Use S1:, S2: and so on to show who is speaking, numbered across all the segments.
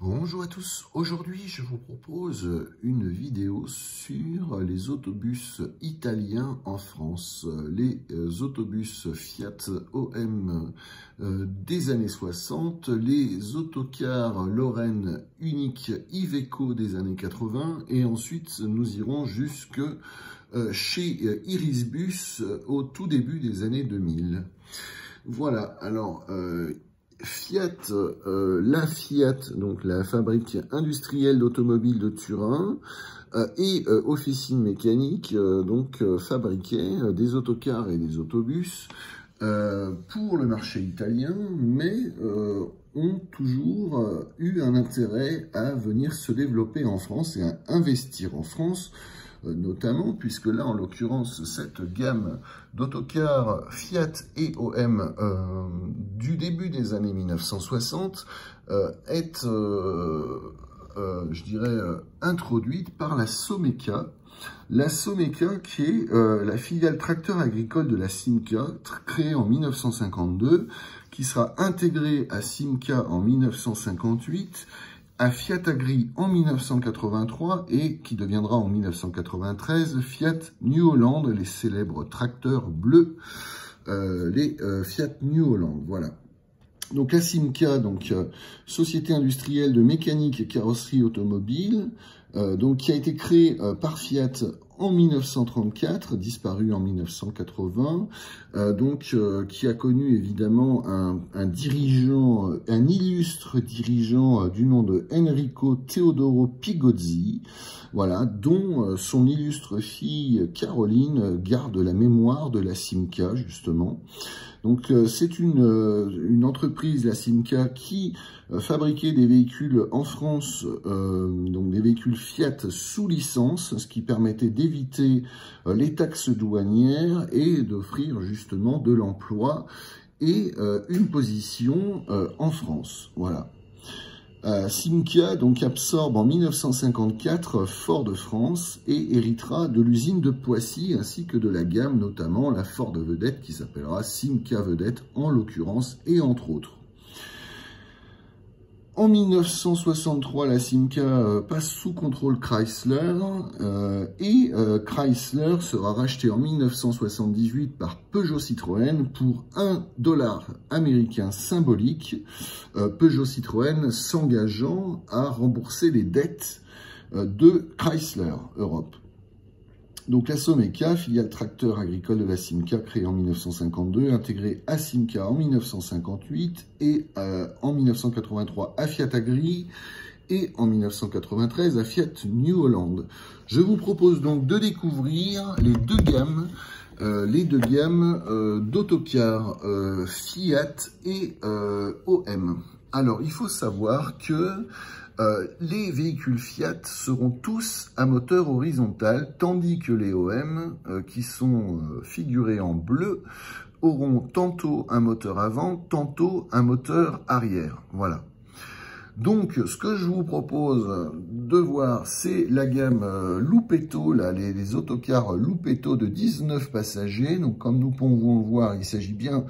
S1: Bonjour à tous, aujourd'hui je vous propose une vidéo sur les autobus italiens en France, les autobus Fiat OM des années 60, les autocars Lorraine unique Iveco des années 80 et ensuite nous irons jusque chez Irisbus au tout début des années 2000. Voilà, alors Fiat, la Fiat, donc la fabrique industrielle d'automobiles de Turin, et Officine Mécanique, fabriquait des autocars et des autobus pour le marché italien, mais ont toujours eu un intérêt à venir se développer en France et à investir en France, notamment puisque là, en l'occurrence, cette gamme d'autocars Fiat et OM du début des années 1960 est, je dirais, introduite par la Someca. La Someca qui est la filiale tracteur agricole de la Simca, créée en 1952, qui sera intégrée à Simca en 1958, à Fiat Agri en 1983 et qui deviendra en 1993 Fiat New Holland, les célèbres tracteurs bleus, les Fiat New Holland, voilà. Donc la Simca, société industrielle de mécanique et carrosserie automobile, qui a été créée par Fiat en 1934, disparu en 1980, qui a connu évidemment un dirigeant, un illustre dirigeant du nom de Enrico Teodoro Pigozzi, voilà, dont son illustre fille Caroline garde la mémoire de la Simca, justement. Donc c'est une entreprise, la Simca, qui fabriquait des véhicules en France, donc des véhicules Fiat sous licence, ce qui permettait d'éviter les taxes douanières et d'offrir justement de l'emploi et une position en France. Voilà. Simca absorbe en 1954 Ford France et héritera de l'usine de Poissy ainsi que de la gamme, notamment la Ford Vedette qui s'appellera Simca Vedette en l'occurrence et entre autres. En 1963, la Simca passe sous contrôle Chrysler et Chrysler sera racheté en 1978 par Peugeot Citroën pour $1 américain symbolique, Peugeot Citroën s'engageant à rembourser les dettes de Chrysler Europe. Donc la Someca, filiale tracteur agricole de la Simca, créée en 1952, intégrée à Simca en 1958 et en 1983 à Fiat Agri et en 1993 à Fiat New Holland. Je vous propose donc de découvrir les deux gammes d'autocars Fiat et OM. Alors il faut savoir que les véhicules Fiat seront tous à moteur horizontal, tandis que les OM, qui sont figurés en bleu, auront tantôt un moteur avant, tantôt un moteur arrière. Voilà. Donc, ce que je vous propose de voir, c'est la gamme Lupetto, là, les autocars Lupetto de 19 passagers. Donc, comme nous pouvons le voir, il s'agit bien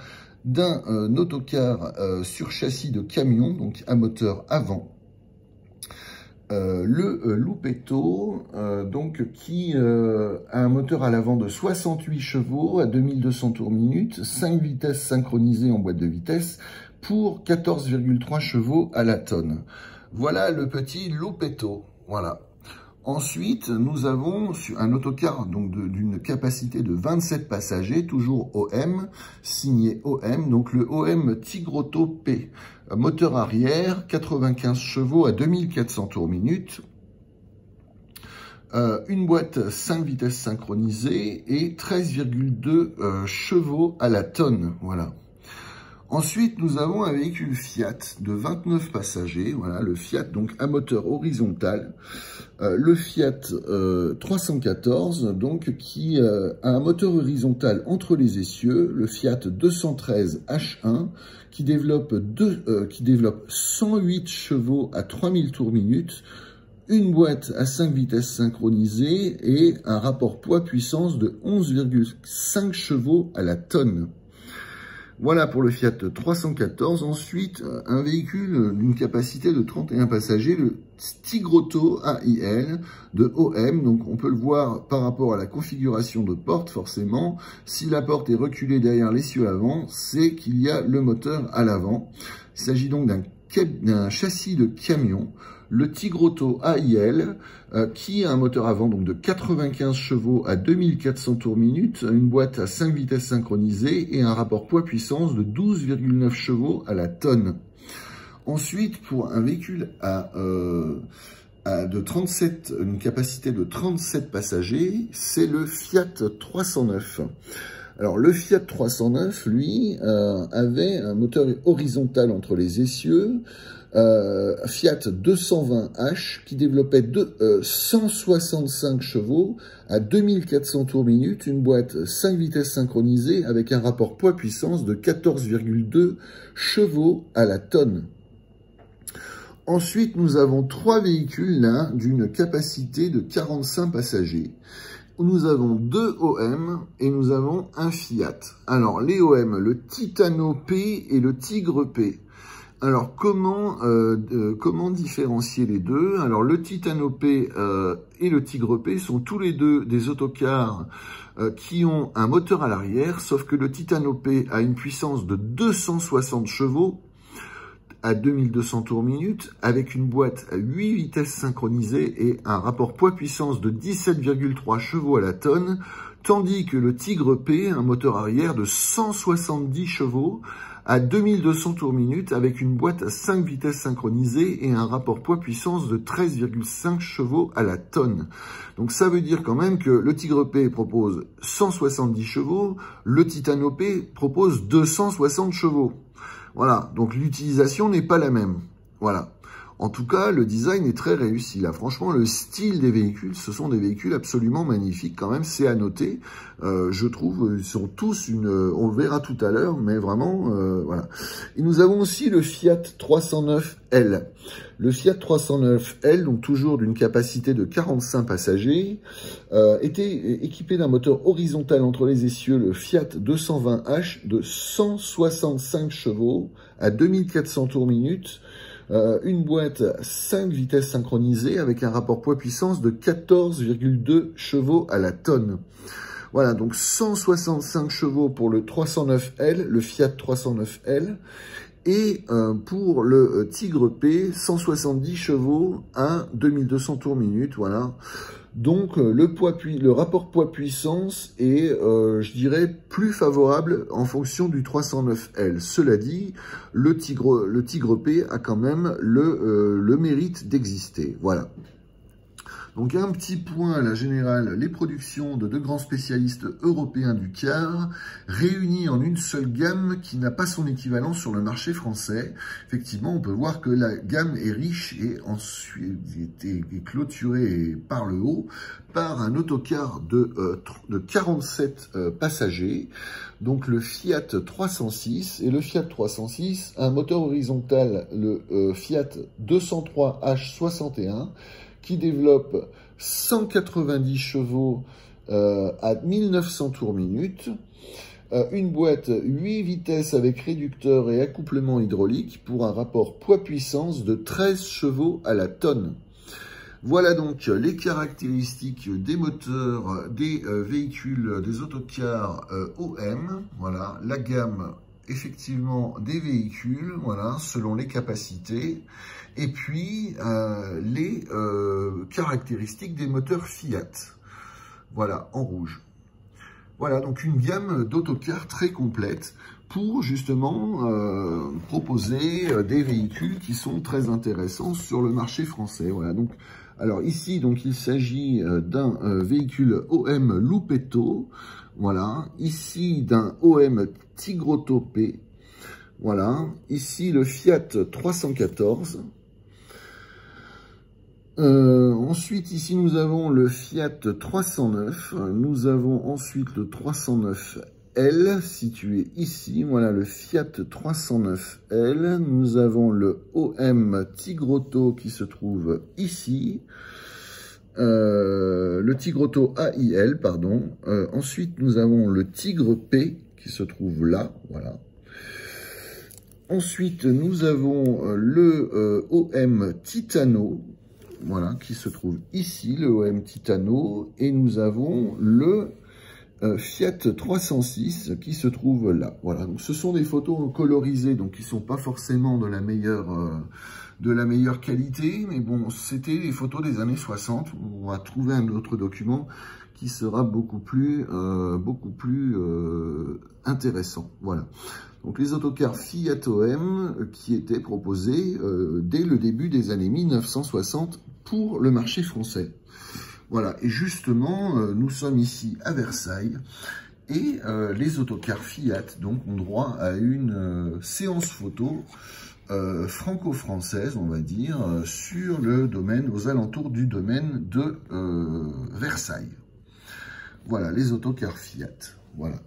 S1: d'un autocar sur châssis de camion, donc à moteur avant. Le Lupetto, qui a un moteur à l'avant de 68 chevaux à 2200 tours minute, 5 vitesses synchronisées en boîte de vitesse pour 14,3 chevaux à la tonne. Voilà le petit Lupetto, voilà. Ensuite, nous avons un autocar d'une capacité de 27 passagers, toujours OM, signé OM, donc le OM Tigrotto P. Moteur arrière, 95 chevaux à 2400 tours minute. Une boîte 5 vitesses synchronisées et 13,2 chevaux à la tonne, voilà. Ensuite, nous avons un véhicule Fiat de 29 passagers, voilà, le Fiat donc à moteur horizontal, le Fiat 314 qui a un moteur horizontal entre les essieux, le Fiat 213 H1 qui développe 108 chevaux à 3000 tours minute, une boîte à 5 vitesses synchronisées et un rapport poids-puissance de 11,5 chevaux à la tonne. Voilà pour le Fiat 314. Ensuite, un véhicule d'une capacité de 31 passagers, le Tigroto AIL de OM. Donc on peut le voir par rapport à la configuration de porte, forcément. Si la porte est reculée derrière l'essieu avant, c'est qu'il y a le moteur à l'avant. Il s'agit donc d'un châssis de camion, le Tigroto AIL, qui a un moteur avant donc de 95 chevaux à 2400 tours minute, une boîte à 5 vitesses synchronisées et un rapport poids-puissance de 12,9 chevaux à la tonne. Ensuite, pour un véhicule une capacité de 37 passagers, c'est le Fiat 309. Alors, le Fiat 309, lui, avait un moteur horizontal entre les essieux, Fiat 220H, qui développait 165 chevaux à 2400 tours minute, une boîte 5 vitesses synchronisée avec un rapport poids-puissance de 14,2 chevaux à la tonne. Ensuite, nous avons 3 véhicules là d'une capacité de 45 passagers. Nous avons 2 OM et nous avons un Fiat. Alors, les OM, le Titano P et le Tigre P. Alors, comment différencier les deux? Alors, le Titano P et le Tigre P sont tous les deux des autocars qui ont un moteur à l'arrière, sauf que le Titano P a une puissance de 260 chevaux à 2200 tours minute, avec une boîte à 8 vitesses synchronisées et un rapport poids-puissance de 17,3 chevaux à la tonne, tandis que le Tigre P a un moteur arrière de 170 chevaux à 2200 tours minute, avec une boîte à 5 vitesses synchronisées et un rapport poids-puissance de 13,5 chevaux à la tonne. Donc ça veut dire quand même que le Tigre P propose 170 chevaux, le Titano P propose 260 chevaux. Voilà, donc l'utilisation n'est pas la même. Voilà. En tout cas, le design est très réussi. Là, franchement, le style des véhicules, ce sont des véhicules absolument magnifiques quand même, c'est à noter. Je trouve, ils sont tous on le verra tout à l'heure, mais vraiment, voilà. Et nous avons aussi le Fiat 309L. Le Fiat 309L, donc toujours d'une capacité de 45 passagers, était équipé d'un moteur horizontal entre les essieux, le Fiat 220H de 165 chevaux à 2400 tours minute, une boîte 5 vitesses synchronisées avec un rapport poids-puissance de 14,2 chevaux à la tonne. Voilà, donc 165 chevaux pour le 309L, le Fiat 309L, et pour le Tigre P, 170 chevaux à 2200 tours minute, voilà. Donc le rapport poids-puissance est, je dirais, plus favorable en fonction du 309L. Cela dit, le Tigre P a quand même le mérite d'exister. Voilà. Donc un petit point à la générale, les productions de 2 grands spécialistes européens du car, réunies en une seule gamme qui n'a pas son équivalent sur le marché français. Effectivement, on peut voir que la gamme est riche et ensuite est clôturée par le haut par un autocar de 47 passagers. Donc le Fiat 306, et le Fiat 306 a un moteur horizontal, le Fiat 203H61, qui développe 190 chevaux à 1900 tours minute, une boîte 8 vitesses avec réducteur et accouplement hydraulique pour un rapport poids-puissance de 13 chevaux à la tonne. Voilà donc les caractéristiques des moteurs des véhicules, des autocars OM. Voilà, la gamme effectivement des véhicules, voilà, selon les capacités, et puis les caractéristiques des moteurs Fiat, voilà, en rouge. Voilà, donc une gamme d'autocars très complète pour justement proposer des véhicules qui sont très intéressants sur le marché français. Voilà, donc, alors ici, donc il s'agit d'un véhicule OM Loupetto, voilà, ici d'un OM Tigroto P, voilà, ici le Fiat 314. Ensuite, ici, nous avons le Fiat 309. Nous avons ensuite le 309L, situé ici. Voilà, le Fiat 309L. Nous avons le OM Tigroto qui se trouve ici. Le Tigroto AIL, pardon. Ensuite, nous avons le Tigre P qui se trouve là. Voilà. Ensuite, nous avons le OM Titano, voilà, qui se trouve ici, le OM Titano, et nous avons le Fiat 306 qui se trouve là. Voilà, donc ce sont des photos colorisées, donc qui sont pas forcément de la meilleure qualité, mais bon, c'était des photos des années 60. On va trouver un autre document qui sera beaucoup plus intéressant. Voilà. Donc les autocars Fiat OM qui étaient proposés dès le début des années 1960 pour le marché français. Voilà, et justement, nous sommes ici à Versailles et les autocars Fiat donc, ont droit à une séance photo franco-française, on va dire, sur le domaine, aux alentours du domaine de Versailles. Voilà, les autocars Fiat, voilà.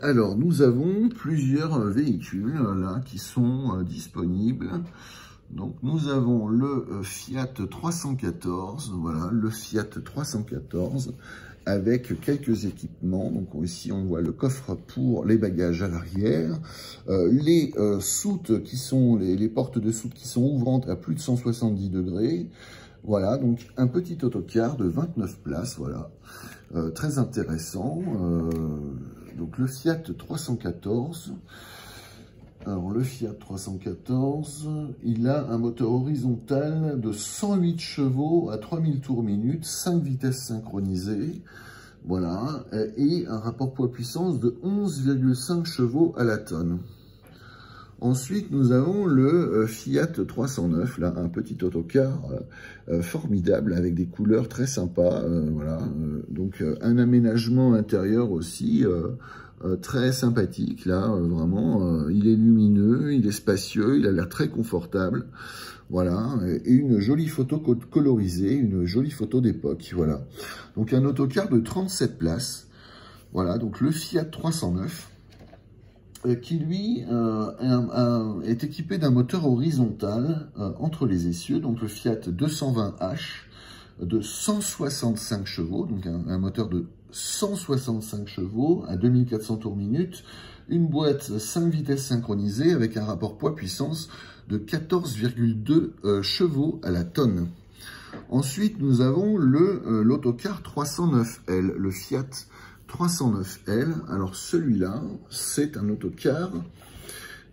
S1: Alors, nous avons plusieurs véhicules là qui sont disponibles. Donc, nous avons le Fiat 314, voilà, le Fiat 314 avec quelques équipements. Donc, ici, on voit le coffre pour les bagages à l'arrière, les soutes qui sont, les portes de soute qui sont ouvrantes à plus de 170 degrés. Voilà, donc un petit autocar de 29 places, voilà, très intéressant. Donc le Fiat 314, alors le Fiat 314, il a un moteur horizontal de 108 chevaux à 3000 tours minute, 5 vitesses synchronisées, voilà, et un rapport poids-puissance de 11,5 chevaux à la tonne. Ensuite, nous avons le Fiat 309, là, un petit autocar formidable avec des couleurs très sympas, voilà. Donc, un aménagement intérieur aussi très sympathique, là, vraiment. Il est lumineux, il est spacieux, il a l'air très confortable, voilà. Et une jolie photo colorisée, une jolie photo d'époque, voilà. Donc, un autocar de 37 places, voilà. Donc, le Fiat 309. Qui lui est équipé d'un moteur horizontal entre les essieux, donc le Fiat 220H de 165 chevaux, donc un moteur de 165 chevaux à 2400 tours minute, une boîte 5 vitesses synchronisée avec un rapport poids-puissance de 14,2 chevaux à la tonne. Ensuite, nous avons l'autocar 309L, le Fiat 309L, alors celui-là, c'est un autocar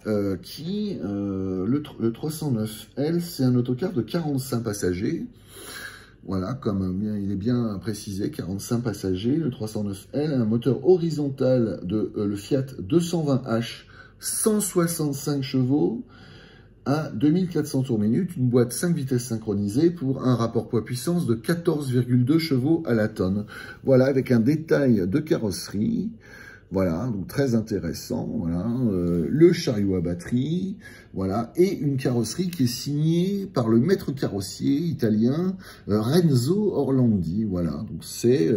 S1: le 309L, c'est un autocar de 45 passagers. Voilà, comme il est bien précisé, 45 passagers. Le 309L a un moteur horizontal de le Fiat 220H, 165 chevaux à 2400 tours minute, une boîte 5 vitesses synchronisée pour un rapport poids-puissance de 14,2 chevaux à la tonne. Voilà, avec un détail de carrosserie, voilà, donc très intéressant, voilà, le chariot à batterie, voilà, et une carrosserie qui est signée par le maître carrossier italien Renzo Orlandi, voilà, donc c'est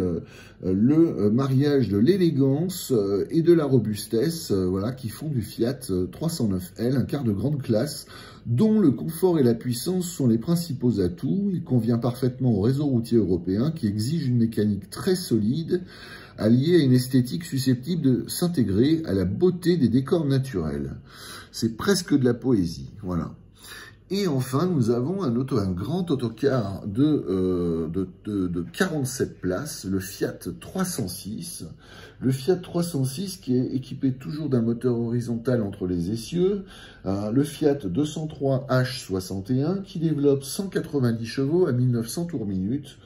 S1: le mariage de l'élégance et de la robustesse, voilà, qui font du Fiat 309L un car de grande classe, dont le confort et la puissance sont les principaux atouts. Il convient parfaitement au réseau routier européen qui exige une mécanique très solide, alliée à une esthétique susceptible de s'intégrer à la beauté des décors naturels. C'est presque de la poésie, voilà. Et enfin, nous avons un grand autocar de 47 places, le Fiat 306. Le Fiat 306 qui est équipé toujours d'un moteur horizontal entre les essieux. Le Fiat 203H61 qui développe 190 chevaux à 1900 tours minute.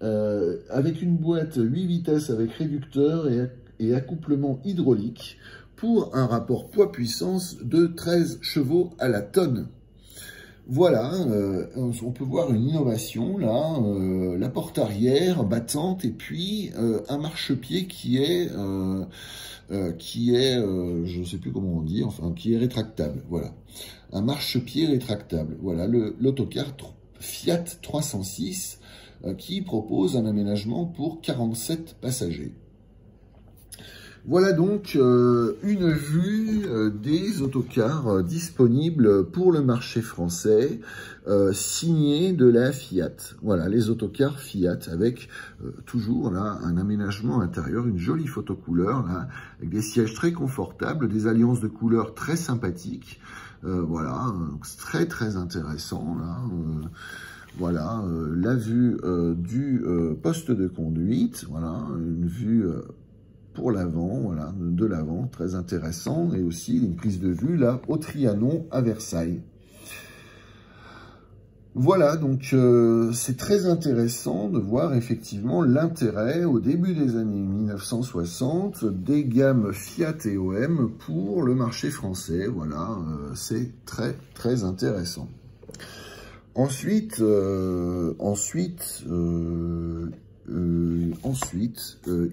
S1: Avec une boîte 8 vitesses avec réducteur et accouplement hydraulique pour un rapport poids-puissance de 13 chevaux à la tonne. Voilà, on peut voir une innovation là, la porte arrière battante et puis un marchepied qui est je ne sais plus comment on dit, enfin qui est rétractable. Voilà, un marchepied rétractable. Voilà l'autocar Fiat 306 qui propose un aménagement pour 47 passagers. Voilà donc une vue des autocars disponibles pour le marché français, signés de la Fiat. Voilà, les autocars Fiat avec toujours là un aménagement intérieur, une jolie photo couleur, là, avec des sièges très confortables, des alliances de couleurs très sympathiques. Voilà, très intéressant là. Voilà, la vue du poste de conduite, voilà, une vue pour l'avant, voilà, de l'avant, très intéressant, et aussi une prise de vue là au Trianon à Versailles. Voilà, donc c'est très intéressant de voir effectivement l'intérêt au début des années 1960 des gammes Fiat et OM pour le marché français. Voilà, c'est très intéressant. Ensuite,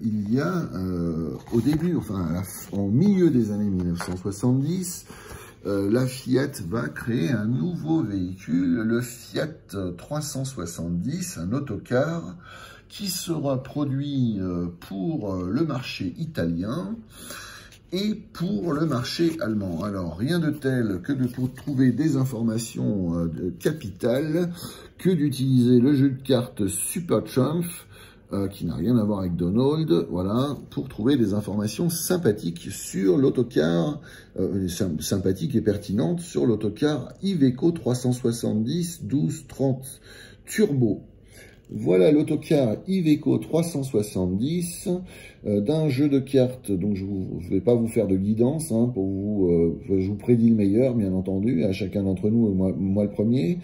S1: il y a au début, enfin en milieu des années 1970, la Fiat va créer un nouveau véhicule, le Fiat 370, un autocar qui sera produit pour le marché italien et pour le marché allemand. Alors, rien de tel que de trouver des informations capitales, que d'utiliser le jeu de cartes Supertrump, qui n'a rien à voir avec Donald, voilà, pour trouver des informations sympathiques sur l'autocar, sympathiques et pertinentes sur l'autocar Iveco 370 1230 Turbo. Voilà l'autocar Iveco 370 d'un jeu de cartes. Donc je ne vais pas vous faire de guidance, hein, pour vous, je vous prédis le meilleur, bien entendu, à chacun d'entre nous, et moi le premier.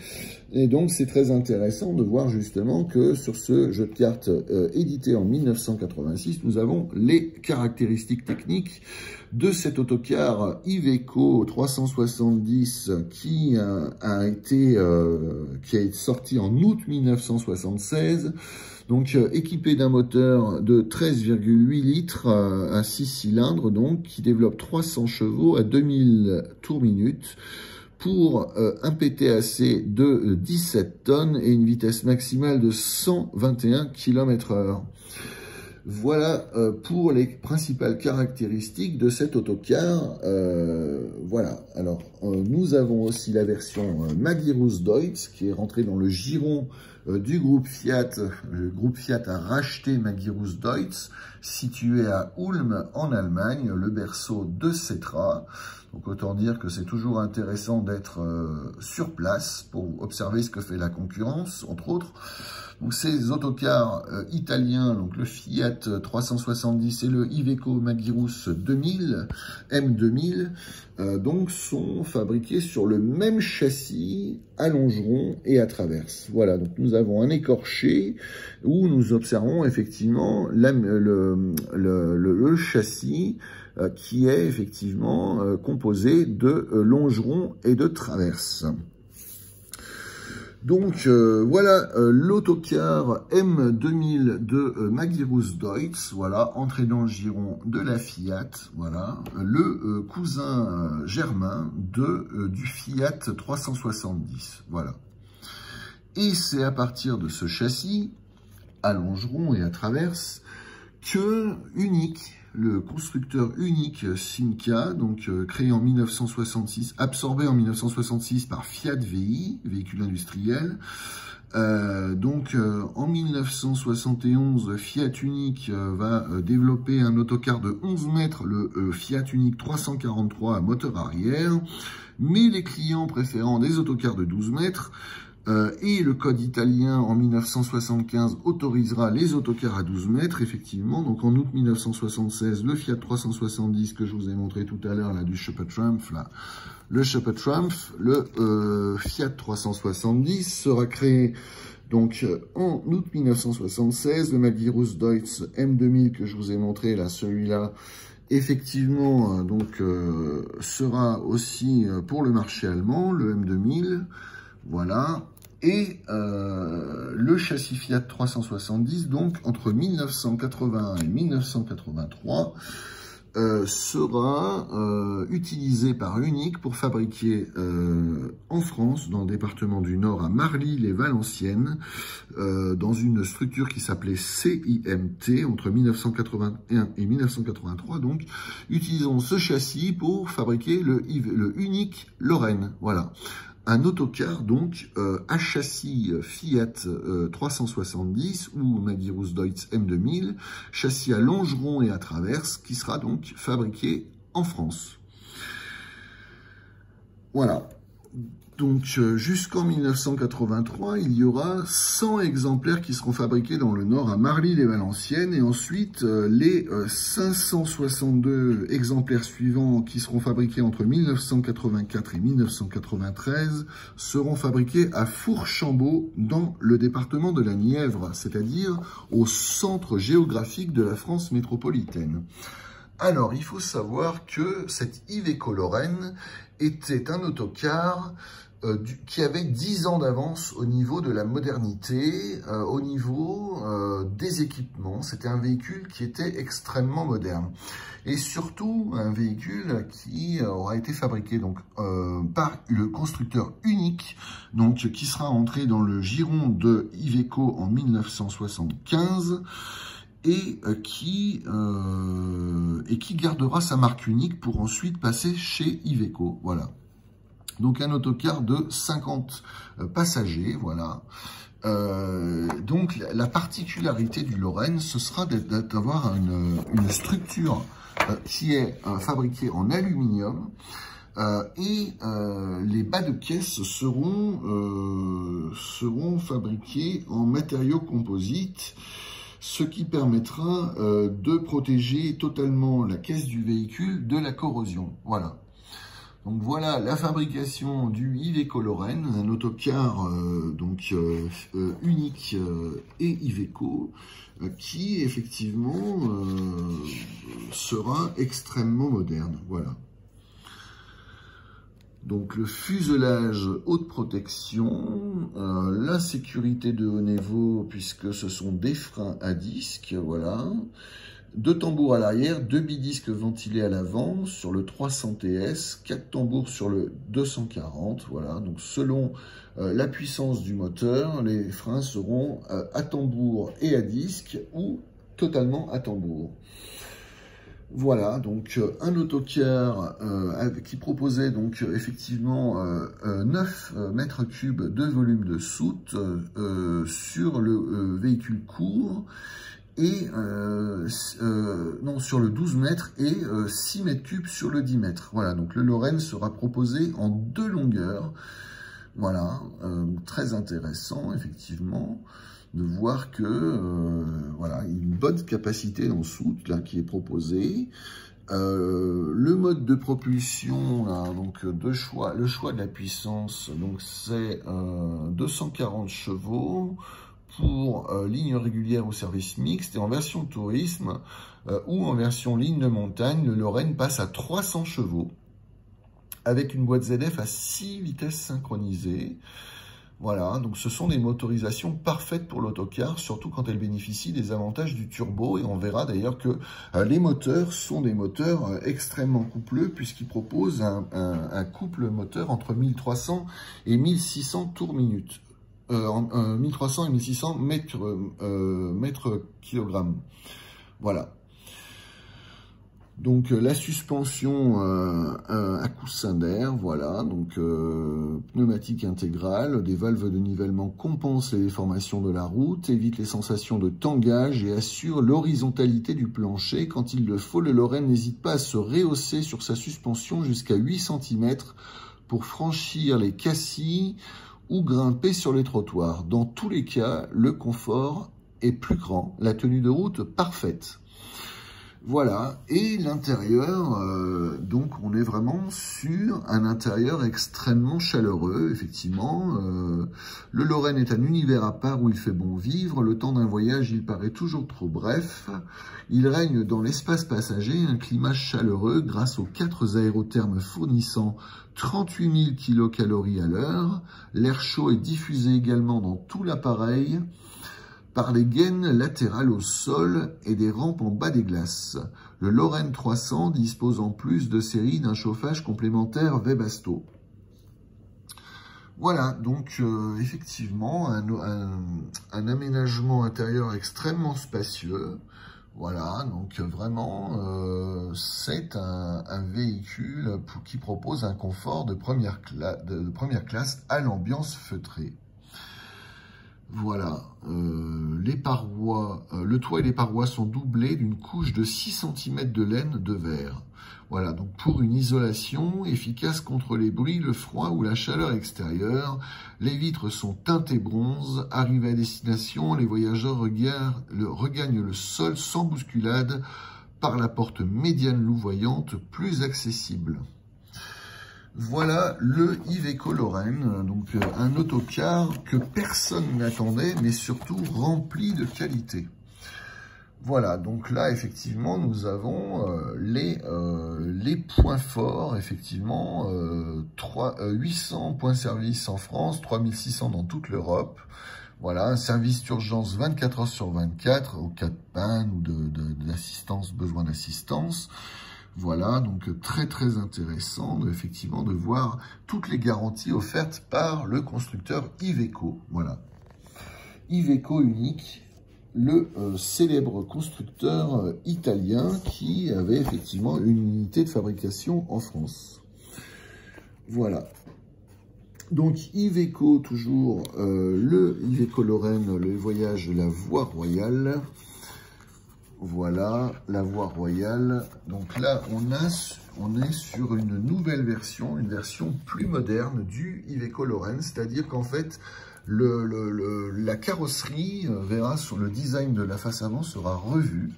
S1: Et donc c'est très intéressant de voir justement que sur ce jeu de cartes édité en 1986, nous avons les caractéristiques techniques de cet autocar Iveco 370 qui a été sorti en août 1976, donc équipé d'un moteur de 13,8 litres à 6 cylindres, donc qui développe 300 chevaux à 2000 tours minute, pour un PTAC de 17 tonnes et une vitesse maximale de 121 km/h. Voilà pour les principales caractéristiques de cet autocar. Voilà. Alors, nous avons aussi la version Magirus Deutz qui est rentrée dans le giron du groupe Fiat. Le groupe Fiat a racheté Magirus Deutz, situé à Ulm en Allemagne, le berceau de Cetra. Donc autant dire que c'est toujours intéressant d'être sur place pour observer ce que fait la concurrence, entre autres. Donc ces autocars italiens, donc le Fiat 370 et le Iveco Magirus 2000, M2000, donc sont fabriqués sur le même châssis à longeron et à traverse. Voilà, donc nous avons un écorché où nous observons effectivement le châssis qui est effectivement composé de longeron et de traverse. Donc voilà l'autocar M2000 de Magirus Deutz, voilà, entré dans le giron de la Fiat, voilà, le cousin germain du Fiat 370, voilà. Et c'est à partir de ce châssis, à longeron et à traverse, que Unique, le constructeur Unique Simca, donc créé en 1966, absorbé en 1966 par Fiat VI, véhicule industriel. En 1971, Fiat Unique va développer un autocar de 11 mètres, le Fiat Unique 343 à moteur arrière, mais les clients préférant des autocars de 12 mètres, et le code italien en 1975 autorisera les autocars à 12 mètres, effectivement. Donc en août 1976, le Fiat 370 que je vous ai montré tout à l'heure, là, du Supertrump, là, le Supertrump, le Fiat 370 sera créé donc en août 1976, le Magirus Deutz M2000 que je vous ai montré, là, celui-là, effectivement, donc sera aussi pour le marché allemand, le M2000, voilà. Et le châssis Fiat 370, donc entre 1981 et 1983, sera utilisé par Unique pour fabriquer en France, dans le département du Nord, à Marly-les-Valenciennes, dans une structure qui s'appelait CIMT, entre 1981 et 1983, donc, utilisons ce châssis pour fabriquer le Unique Lorraine, voilà. Un autocar, donc, à châssis Fiat 370 ou Magirus-Deutz M2000, châssis à longeron et à traverse, qui sera donc fabriqué en France. Voilà. Donc, jusqu'en 1983, il y aura 100 exemplaires qui seront fabriqués dans le Nord à Marly-les-Valenciennes. Et ensuite, les 562 exemplaires suivants qui seront fabriqués entre 1984 et 1993 seront fabriqués à Fourchambault, dans le département de la Nièvre, c'est-à-dire au centre géographique de la France métropolitaine. Alors, il faut savoir que cette Iveco Lorraine était un autocar qui avait 10 ans d'avance au niveau de la modernité, au niveau des équipements. C'était un véhicule qui était extrêmement moderne. Et surtout, un véhicule qui aura été fabriqué donc, par le constructeur Unique, donc, qui sera entré dans le giron de Iveco en 1975. Et qui gardera sa marque Unique pour ensuite passer chez Iveco, voilà. Donc un autocar de 50 passagers, voilà. Donc la particularité du Lorraine, ce sera d'avoir une structure qui est fabriquée en aluminium, et les bas de caisse seront fabriqués en matériaux composites, ce qui permettra de protéger totalement la caisse du véhicule de la corrosion. Voilà. Donc voilà la fabrication du Iveco Lorraine, un autocar Unique et Iveco, qui effectivement sera extrêmement moderne. Voilà. Donc le fuselage haute protection, la sécurité de haut niveau puisque ce sont des freins à disque, voilà. 2 tambours à l'arrière, 2 bidisques ventilés à l'avant sur le 300 TS, 4 tambours sur le 240, voilà. Donc selon la puissance du moteur, les freins seront à tambour et à disque ou totalement à tambour. Voilà, donc un autocar qui proposait donc effectivement 9 mètres cubes de volume de soute sur le véhicule court et sur le 12 mètres et 6 mètres cubes sur le 10 mètres. Voilà, donc le Lorraine sera proposé en 2 longueurs. Voilà, très intéressant effectivement de voir que voilà, une bonne capacité en soute là qui est proposée. Le mode de propulsion là, donc le choix de la puissance, donc c'est 240 chevaux pour ligne régulière ou service mixte, et en version tourisme ou en version ligne de montagne, le Lorraine passe à 300 chevaux avec une boîte ZF à 6 vitesses synchronisées. Voilà, donc ce sont des motorisations parfaites pour l'autocar, surtout quand elles bénéficient des avantages du turbo. Et on verra d'ailleurs que les moteurs sont des moteurs extrêmement coupleux, puisqu'ils proposent un couple moteur entre 1300 et 1600 tours minute. 1300 et 1600 mètres kilogrammes. Voilà. Donc la suspension à coussin d'air, voilà, donc pneumatique intégrale, des valves de nivellement compensent les déformations de la route, évitent les sensations de tangage et assurent l'horizontalité du plancher. Quand il le faut, le Lorraine n'hésite pas à se rehausser sur sa suspension jusqu'à 8 cm pour franchir les cassis ou grimper sur les trottoirs. Dans tous les cas, le confort est plus grand, la tenue de route parfaite. Voilà, et l'intérieur, donc on est vraiment sur un intérieur extrêmement chaleureux, effectivement. Le Lorraine est un univers à part où il fait bon vivre. Le temps d'un voyage, il paraît toujours trop bref. Il règne dans l'espace passager un climat chaleureux grâce aux 4 aérothermes fournissant 38 000 kcal à l'heure. L'air chaud est diffusé également dans tout l'appareil par les gaines latérales au sol et des rampes en bas des glaces. Le Lorraine 300 dispose en plus de série d'un chauffage complémentaire Webasto. Voilà, donc effectivement, un aménagement intérieur extrêmement spacieux. Voilà, donc vraiment, c'est un véhicule qui propose un confort de première classe à l'ambiance feutrée. Voilà, les parois, le toit et les parois sont doublés d'une couche de 6 cm de laine de verre. Voilà, donc pour une isolation efficace contre les bruits, le froid ou la chaleur extérieure, les vitres sont teintées bronze. Arrivés à destination, les voyageurs regagnent le sol sans bousculade par la porte médiane louvoyante plus accessible. Voilà le Iveco Lorraine, donc un autocar que personne n'attendait, mais surtout rempli de qualité. Voilà, donc là, effectivement, nous avons les points forts, effectivement, 800 points service en France, 3600 dans toute l'Europe. Voilà, un service d'urgence 24 heures sur 24, au cas de panne ou d'assistance, besoin d'assistance. Voilà, donc très intéressant, effectivement, de voir toutes les garanties offertes par le constructeur Iveco. Voilà, Iveco unique, le célèbre constructeur italien qui avait effectivement une unité de fabrication en France. Voilà. Donc Iveco, toujours le Iveco Lorraine, le voyage de la voie royale. Voilà, la voie royale. Donc là, on est sur une nouvelle version, une version plus moderne du Iveco Lorraine, c'est-à-dire qu'en fait, la carrosserie verra sur le design de la face avant sera revue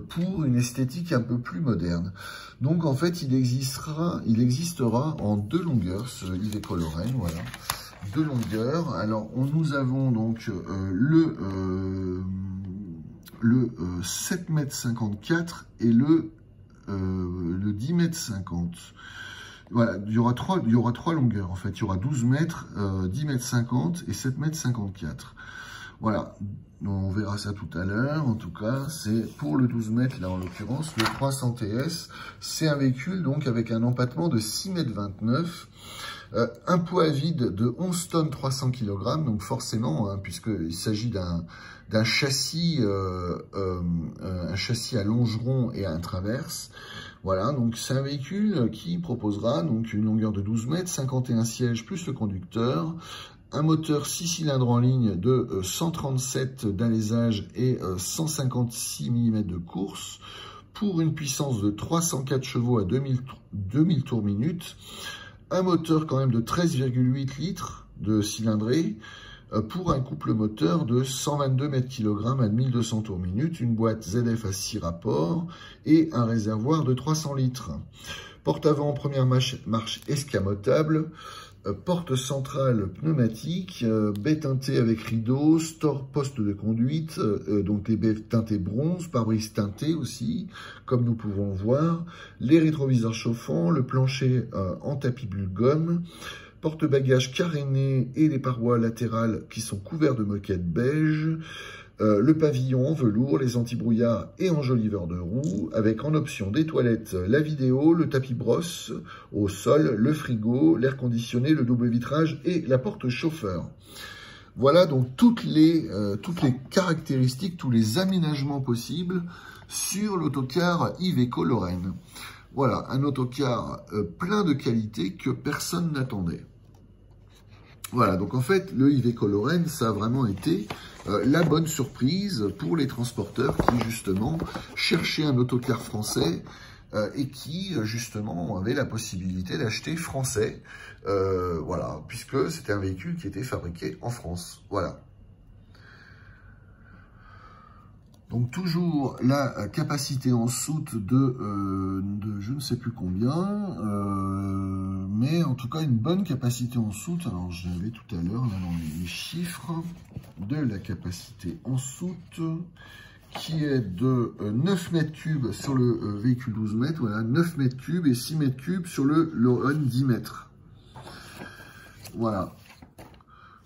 S1: pour une esthétique un peu plus moderne. Donc en fait, il existera en 2 longueurs ce Iveco Lorraine, voilà, 2 longueurs. Alors nous avons donc le 7,54 m et le 10,50 m. Voilà, il y aura trois longueurs en fait. Il y aura 12 mètres, 10,50 m et 7,54 m. Voilà, on verra ça tout à l'heure. En tout cas, c'est pour le 12 mètres, là en l'occurrence, le 300 TS. C'est un véhicule donc avec un empattement de 6,29 m. Un poids vide de 11 tonnes 300 kg, donc forcément, hein, puisqu'il s'agit d'un châssis, un châssis à longeron et à un traverse. Voilà, donc c'est un véhicule qui proposera donc une longueur de 12 mètres, 51 sièges plus le conducteur, un moteur 6 cylindres en ligne de 137 d'alésage et 156 mm de course, pour une puissance de 304 chevaux à 2000 tours minute, un moteur quand même de 13,8 litres de cylindrée, pour un couple moteur de 122 mètres-kg à 1200 tours minute, une boîte ZF à 6 rapports et un réservoir de 300 litres. Porte avant première marche escamotable, porte centrale pneumatique, baie teintée avec rideau, store poste de conduite, donc les baies teintées bronze, pare-brise teinté aussi, comme nous pouvons voir, les rétroviseurs chauffants, le plancher en tapis bulle gomme, porte-bagages caréné et les parois latérales qui sont couverts de moquette beige, le pavillon en velours, les antibrouillards et enjoliveurs de roues, avec en option des toilettes, la vidéo, le tapis brosse au sol, le frigo, l'air conditionné, le double vitrage et la porte chauffeur. Voilà donc toutes les caractéristiques, tous les aménagements possibles sur l'autocar Iveco Lorraine. Voilà, un autocar plein de qualités que personne n'attendait. Voilà, donc en fait, le Iveco Lorraine, ça a vraiment été la bonne surprise pour les transporteurs qui, justement, cherchaient un autocar français et qui, justement, avaient la possibilité d'acheter français. Voilà, puisque c'était un véhicule qui était fabriqué en France. Voilà. Donc toujours la capacité en soute de je ne sais plus combien, mais en tout cas une bonne capacité en soute. Alors je l'avais tout à l'heure là dans les chiffres de la capacité en soute qui est de 9 mètres cubes sur le véhicule 12 mètres, voilà, 9 mètres cubes et 6 mètres cubes sur le Lorraine 10 mètres. Voilà.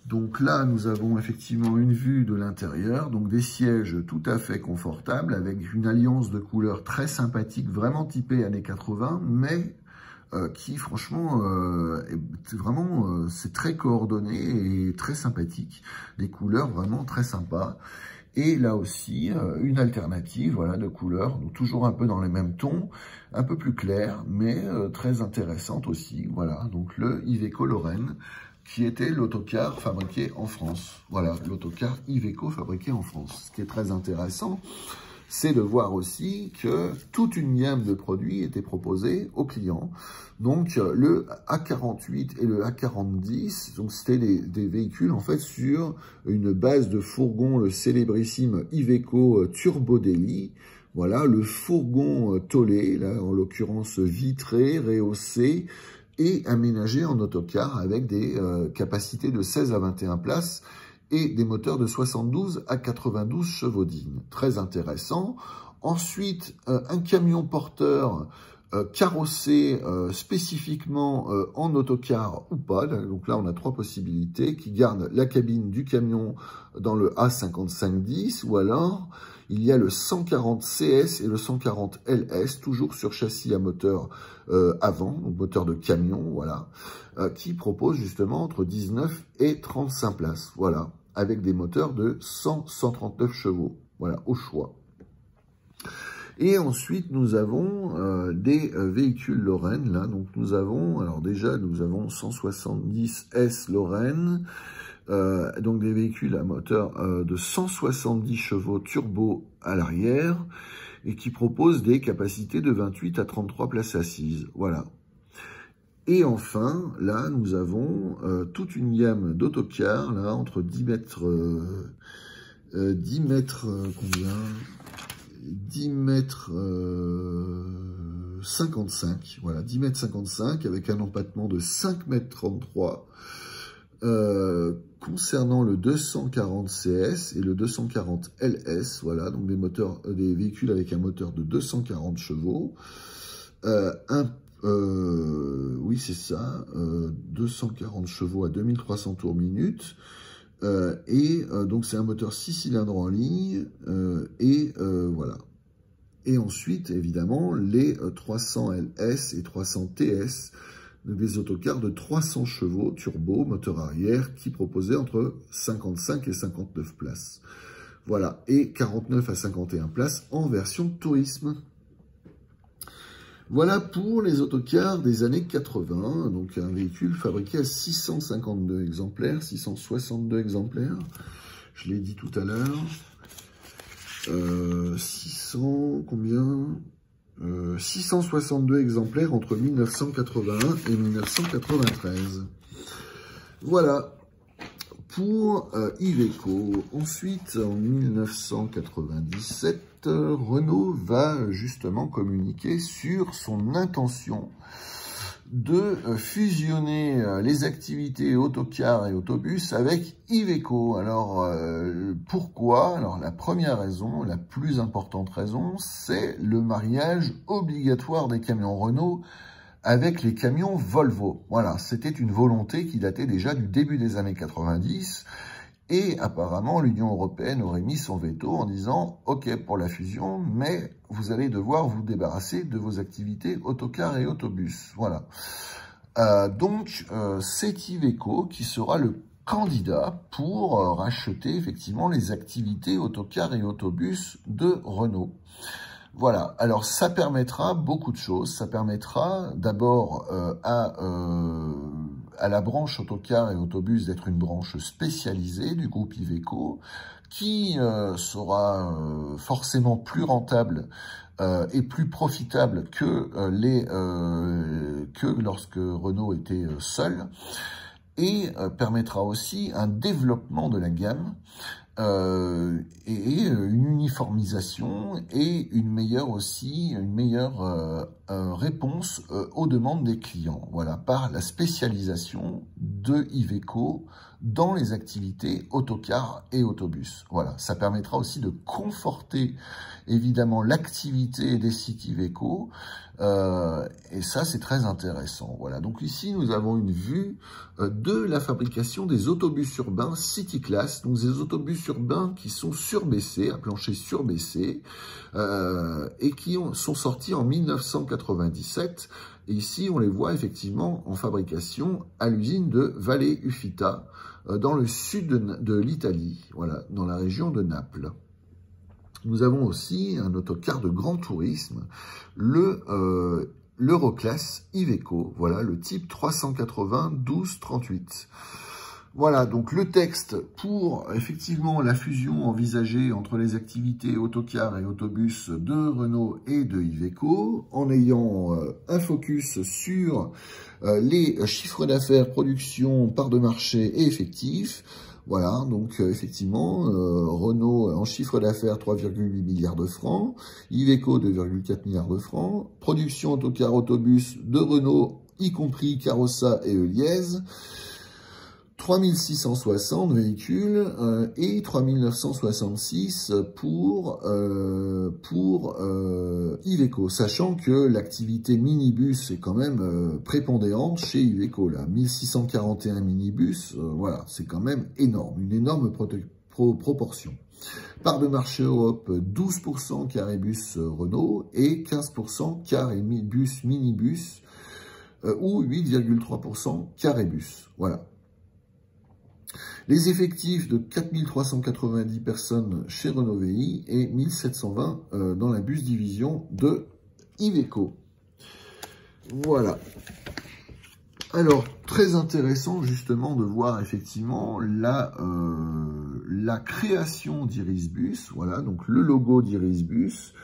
S1: Donc là, nous avons effectivement une vue de l'intérieur, donc des sièges tout à fait confortables, avec une alliance de couleurs très sympathique, vraiment typée années 80, mais qui franchement, c'est très coordonné et très sympathique. Des couleurs vraiment très sympas. Et là aussi, une alternative, voilà, de couleurs, donc toujours un peu dans les mêmes tons, un peu plus clair, mais très intéressante aussi. Voilà, donc le Iveco Lorraine, qui était l'autocar fabriqué en France. Voilà, l'autocar Iveco fabriqué en France. Ce qui est très intéressant, c'est de voir aussi que toute une gamme de produits était proposée aux clients. Donc le A48 et le A4010, donc c'était des véhicules en fait sur une base de fourgon, le célébrissime Iveco Turbo Daily. Voilà, le fourgon tollé, là en l'occurrence vitré, rehaussé et aménagé en autocar avec des capacités de 16 à 21 places et des moteurs de 72 à 92 chevaux dignes. Très intéressant. Ensuite, un camion porteur carrossé spécifiquement en autocar ou pas. Donc là, on a trois possibilités qui gardent la cabine du camion dans le A5510 ou alors il y a le 140 CS et le 140 LS, toujours sur châssis à moteur avant, donc moteur de camion, voilà, qui propose justement entre 19 et 35 places, voilà, avec des moteurs de 100-139 chevaux, voilà, au choix. Et ensuite, nous avons des véhicules Lorraine, là, donc nous avons 170 S Lorraine, donc des véhicules à moteur de 170 chevaux turbo à l'arrière et qui proposent des capacités de 28 à 33 places assises. Voilà. Et enfin, là, nous avons toute une gamme d'autocars, là, entre 10 mètres, 10 mètres 55, voilà, 10 mètres 55, avec un empattement de 5 mètres 33, concernant le 240 CS et le 240 LS, voilà, donc des véhicules avec un moteur de 240 chevaux, oui c'est ça, 240 chevaux à 2300 tours minute, donc c'est un moteur 6 cylindres en ligne, voilà. Et ensuite, évidemment, les 300 LS et 300 TS, des autocars de 300 chevaux turbo, moteur arrière, qui proposaient entre 55 et 59 places. Voilà, et 49 à 51 places en version tourisme. Voilà pour les autocars des années 80, donc un véhicule fabriqué à 652 exemplaires, 662 exemplaires, je l'ai dit tout à l'heure. 662 exemplaires entre 1981 et 1993. Voilà pour Iveco. Ensuite, en 1997, Renault va justement communiquer sur son intention de fusionner les activités autocar et autobus avec Iveco. Alors, pourquoi? Alors, la première raison, la plus importante raison, c'est le mariage obligatoire des camions Renault avec les camions Volvo. Voilà, c'était une volonté qui datait déjà du début des années 90. Et apparemment, l'Union européenne aurait mis son veto en disant « Ok pour la fusion, mais vous allez devoir vous débarrasser de vos activités autocar et autobus. » Voilà. Donc, c'est Iveco qui sera le candidat pour racheter effectivement les activités autocar et autobus de Renault. Voilà, alors ça permettra beaucoup de choses. Ça permettra d'abord à la branche autocar et autobus d'être une branche spécialisée du groupe Iveco qui sera forcément plus rentable et plus profitable que lorsque Renault était seul et permettra aussi un développement de la gamme et une uniformisation et une meilleure réponse aux demandes des clients. Voilà, par la spécialisation de Iveco dans les activités autocars et autobus. Voilà, ça permettra aussi de conforter évidemment l'activité des sites Iveco, et ça c'est très intéressant. Voilà, donc ici nous avons une vue de la fabrication des autobus urbains City Class, donc des autobus urbains qui sont surbaissés, à plancher surbaissé, et qui sont sortis en 1997. Et ici, on les voit effectivement en fabrication à l'usine de Valle Ufita, dans le sud de l'Italie, voilà, dans la région de Naples. Nous avons aussi un autocar de grand tourisme, l'Euroclass Iveco, voilà, le type 380-12-38. Voilà, donc le texte pour effectivement la fusion envisagée entre les activités autocars et autobus de Renault et de Iveco, en ayant un focus sur les chiffres d'affaires, production, part de marché et effectifs. Voilà, donc effectivement, Renault en chiffre d'affaires 3,8 milliards de francs, Iveco 2,4 milliards de francs, production autocar autobus de Renault, y compris Carossa et Heuliez, 3660 véhicules et 3966 pour Iveco, sachant que l'activité minibus est quand même prépondérante chez Iveco, là, 1641 minibus, voilà, c'est quand même énorme, une énorme proportion. Part de marché Europe, 12% carré-bus Renault et 15% carré-bus minibus ou 8,3% carré-bus, voilà. Les effectifs de 4390 personnes chez Renault VI et 1720 dans la bus division de Iveco. Voilà. Alors, très intéressant justement de voir effectivement la création d'Irisbus. Voilà, donc le logo d'Irisbus.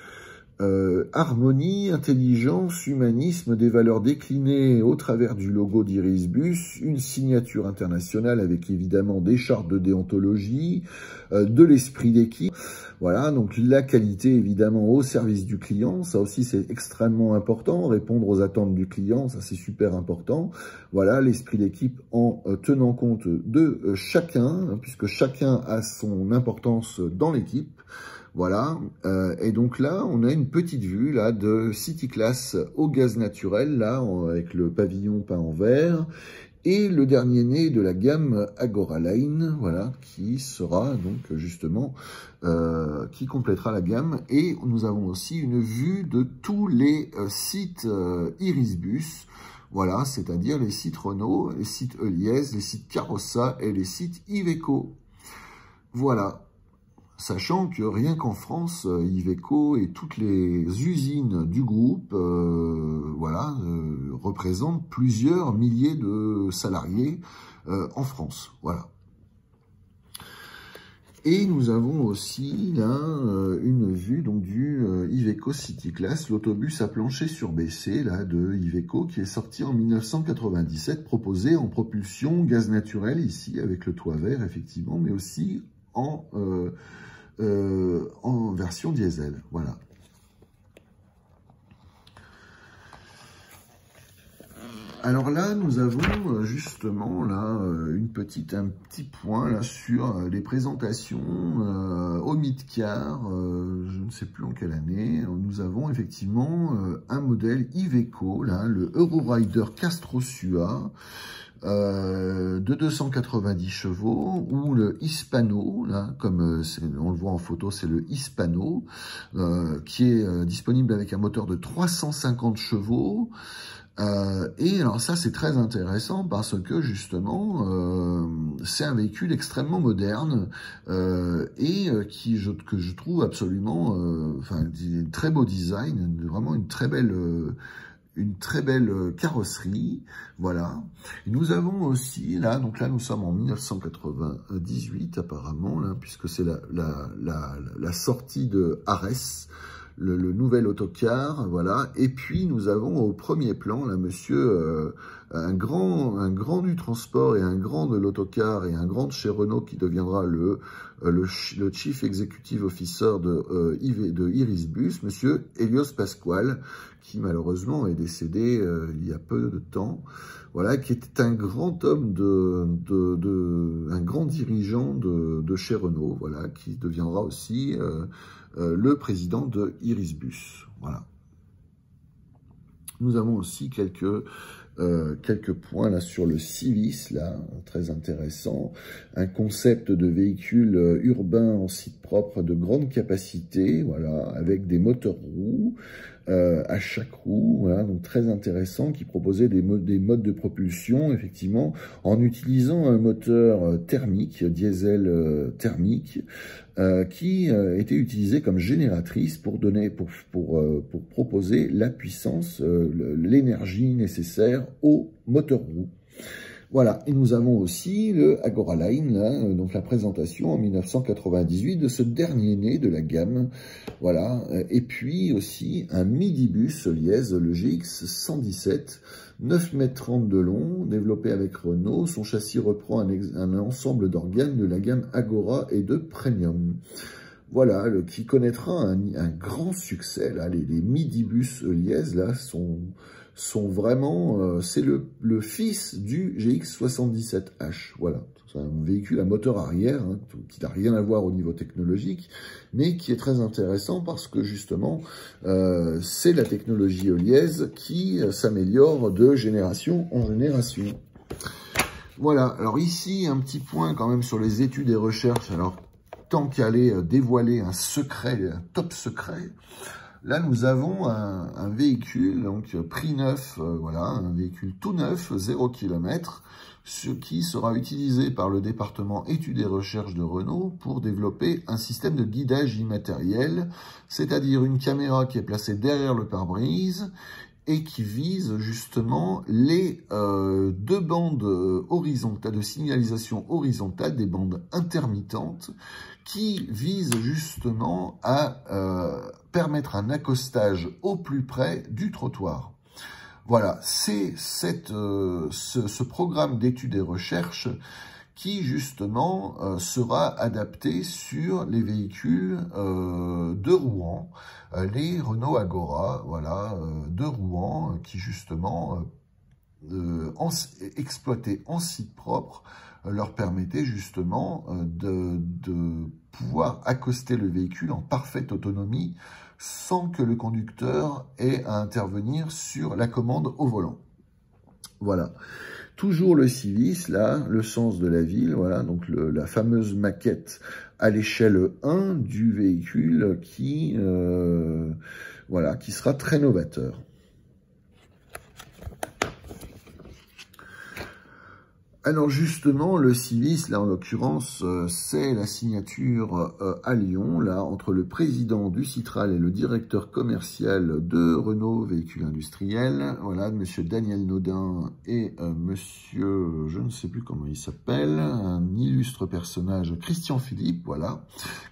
S1: Harmonie, intelligence, humanisme, des valeurs déclinées au travers du logo d'Irisbus, une signature internationale avec évidemment des chartes de déontologie, de l'esprit d'équipe. Voilà, donc la qualité évidemment au service du client, ça aussi c'est extrêmement important, répondre aux attentes du client, ça c'est super important. Voilà, l'esprit d'équipe en tenant compte de chacun, puisque chacun a son importance dans l'équipe. Voilà, et donc là, on a une petite vue là de City Class au gaz naturel, là, avec le pavillon peint en vert, et le dernier né de la gamme Agora Line, voilà, qui sera donc justement, qui complétera la gamme, et nous avons aussi une vue de tous les sites Irisbus, voilà, c'est-à-dire les sites Renault, les sites Heuliez, les sites Carossa et les sites Iveco. Voilà. Sachant que rien qu'en France, Iveco et toutes les usines du groupe voilà, représentent plusieurs milliers de salariés en France. Voilà. Et nous avons aussi là une vue donc du Iveco City Class, l'autobus à plancher surbaissé là de Iveco qui est sorti en 1997, proposé en propulsion gaz naturel ici avec le toit vert effectivement, mais aussi en version diesel, voilà. Alors là, nous avons justement là un petit point là sur les présentations au Midcar, je ne sais plus en quelle année. Nous avons effectivement un modèle Iveco, là, le Eurorider Castro Sua, de 290 chevaux, ou le Hispano, là, comme on le voit en photo, c'est le Hispano, qui est disponible avec un moteur de 350 chevaux. Et alors ça, c'est très intéressant parce que justement, c'est un véhicule extrêmement moderne et que je trouve absolument, enfin, un très beau design, vraiment une très belle carrosserie, voilà. Et nous avons aussi, là, donc là, nous sommes en 1998, apparemment, là, puisque c'est la sortie de Ares, le nouvel autocar, voilà. Et puis, nous avons au premier plan, là, monsieur un grand du transport et un grand de l'autocar et un grand de chez Renault qui deviendra le Chief Executive Officer de Irisbus, monsieur Hélios Pascual, qui malheureusement est décédé il y a peu de temps, voilà, qui était un grand homme, un grand dirigeant de chez Renault, voilà, qui deviendra aussi le président de Irisbus, voilà. Nous avons aussi quelques points là sur le Civis, là, très intéressant. Un concept de véhicule urbain en site propre de grande capacité, voilà, avec des moteurs roues à chaque roue, voilà, donc très intéressant, qui proposait des modes de propulsion, effectivement, en utilisant un moteur thermique, diesel thermique, qui était utilisé comme génératrice pour proposer la puissance, l'énergie nécessaire au moteur roue. Voilà, et nous avons aussi le Agora Line, là, donc la présentation en 1998 de ce dernier né de la gamme, voilà, et puis aussi un midibus liège, le GX 117, 9,30 m de long, développé avec Renault. Son châssis reprend un ensemble d'organes de la gamme Agora et de Premium. Voilà, qui connaîtra un grand succès, là, les midibus liège, là, sont vraiment, c'est le fils du GX77H, voilà. C'est un véhicule à moteur arrière, hein, qui n'a rien à voir au niveau technologique, mais qui est très intéressant parce que justement, c'est la technologie liège qui s'améliore de génération en génération. Voilà, alors ici, un petit point quand même sur les études et recherches, alors tant qu'à aller dévoiler un secret, un top secret. Là, nous avons un véhicule, donc prix neuf, voilà, un véhicule tout neuf, 0 km, ce qui sera utilisé par le département études et recherches de Renault pour développer un système de guidage immatériel, c'est-à-dire une caméra qui est placée derrière le pare-brise et qui vise justement les deux bandes horizontales, de signalisation horizontale, des bandes intermittentes, qui visent justement à permettre un accostage au plus près du trottoir. Voilà, c'est ce programme d'études et recherches qui justement sera adapté sur les véhicules de Rouen, les Renault Agora, voilà, de Rouen, qui justement exploités en site propre leur permettait justement de pouvoir accoster le véhicule en parfaite autonomie sans que le conducteur ait à intervenir sur la commande au volant. Voilà. Toujours le Civis, là, le sens de la ville, voilà, donc la fameuse maquette à l'échelle 1 du véhicule qui, voilà, qui sera très novateur. Alors justement, le Civis, là en l'occurrence, c'est la signature à Lyon, là, entre le président du Citral et le directeur commercial de Renault Véhicules Industriels, voilà, monsieur Daniel Naudin et monsieur, je ne sais plus comment il s'appelle, un illustre personnage, Christian Philippe, voilà,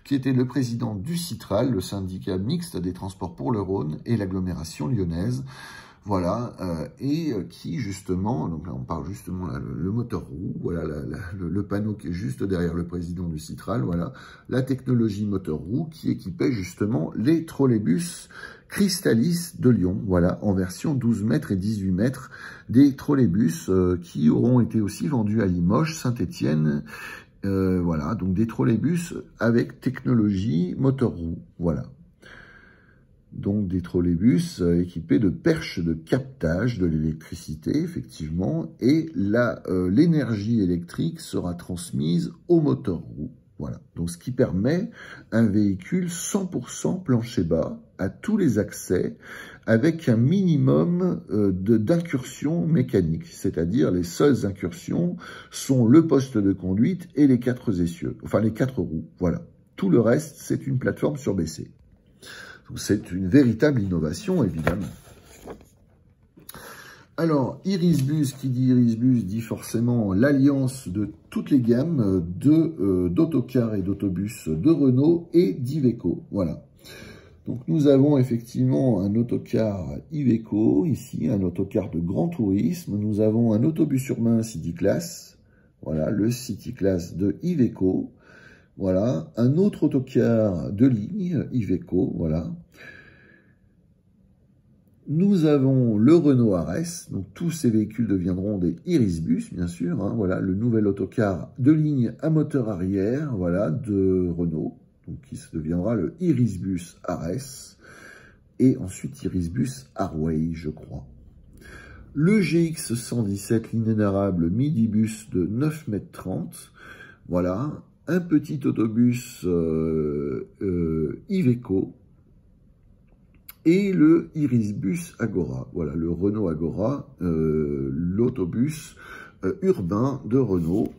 S1: qui était le président du Citral, le syndicat mixte des transports pour le Rhône et l'agglomération lyonnaise. Voilà, et qui justement, donc là on parle justement là, le moteur roue, voilà le panneau qui est juste derrière le président du Citral, voilà, la technologie moteur roue qui équipait justement les trolleybus Crystalis de Lyon, voilà, en version 12 mètres et 18 mètres, des trolleybus qui auront été aussi vendus à Limoges, Saint-Étienne, voilà, donc des trolleybus avec technologie moteur roue, voilà. Donc des trolleybus équipés de perches de captage de l'électricité, effectivement, et l'énergie électrique sera transmise au moteur roue. Voilà, donc ce qui permet un véhicule 100% plancher bas à tous les accès, avec un minimum d'incursions mécaniques, c'est-à-dire les seules incursions sont le poste de conduite et les 4 essieux, enfin les 4 roues, voilà. Tout le reste, c'est une plateforme surbaissée. C'est une véritable innovation, évidemment. Alors, Irisbus, qui dit Irisbus, dit forcément l'alliance de toutes les gammes d'autocars et d'autobus de Renault et d'Iveco. Voilà. Donc nous avons effectivement un autocar Iveco, ici, un autocar de grand tourisme. Nous avons un autobus urbain City Class, voilà, le City Class de Iveco. Voilà, un autre autocar de ligne Iveco, voilà. Nous avons le Renault Ares, donc tous ces véhicules deviendront des Irisbus, bien sûr, hein, voilà, le nouvel autocar de ligne à moteur arrière, voilà, de Renault, donc qui deviendra le Irisbus Ares, et ensuite Irisbus Arway, je crois. Le GX 117, l'inénarrable midibus de 9,30 m, voilà, un petit autobus Iveco, et le Irisbus Agora, voilà, le Renault Agora, l'autobus urbain de Renault,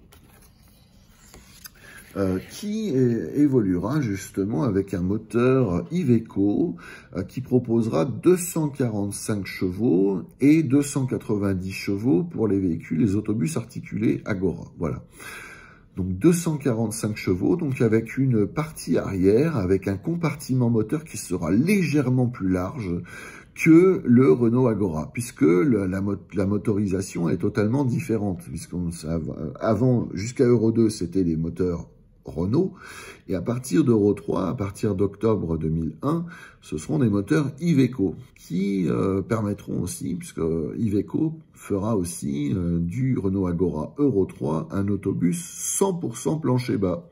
S1: qui évoluera justement avec un moteur Iveco qui proposera 245 chevaux et 290 chevaux pour les véhicules, les autobus articulés Agora, voilà. Donc 245 chevaux, donc avec une partie arrière, avec un compartiment moteur qui sera légèrement plus large que le Renault Agora, puisque la motorisation est totalement différente, avant, jusqu'à Euro 2, c'était les moteurs Renault, et à partir d'Euro 3, à partir d'octobre 2001, ce seront des moteurs Iveco, qui permettront aussi, puisque Iveco fera aussi du Renault Agora Euro 3 un autobus 100% plancher bas,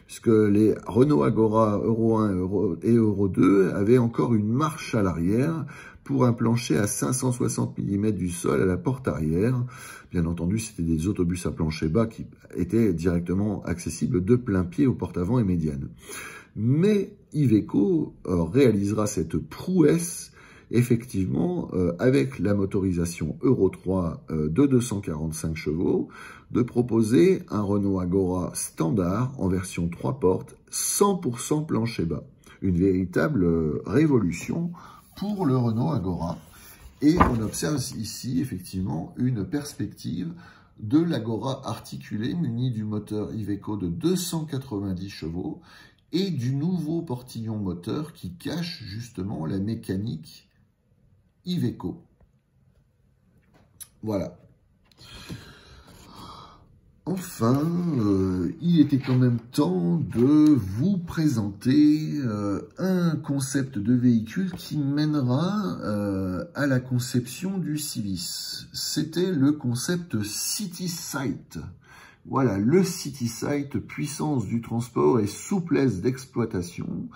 S1: puisque les Renault Agora Euro 1 et Euro 2 avaient encore une marche à l'arrière pour un plancher à 560 mm du sol à la porte arrière. Bien entendu, c'était des autobus à plancher bas qui étaient directement accessibles de plein pied aux portes avant et médianes. Mais Iveco réalisera cette prouesse, effectivement, avec la motorisation Euro 3 de 245 chevaux, de proposer un Renault Agora standard en version 3 portes, 100% plancher bas. Une véritable révolution pour le Renault Agora. Et on observe ici, effectivement, une perspective de l'Agora articulé muni du moteur Iveco de 290 chevaux et du nouveau portillon moteur qui cache justement la mécanique Iveco. Voilà. Enfin, il était quand même temps de vous présenter un concept de véhicule qui mènera à la conception du Civis. C'était le concept CitySight. Voilà, le CitySight, puissance du transport et souplesse d'exploitation.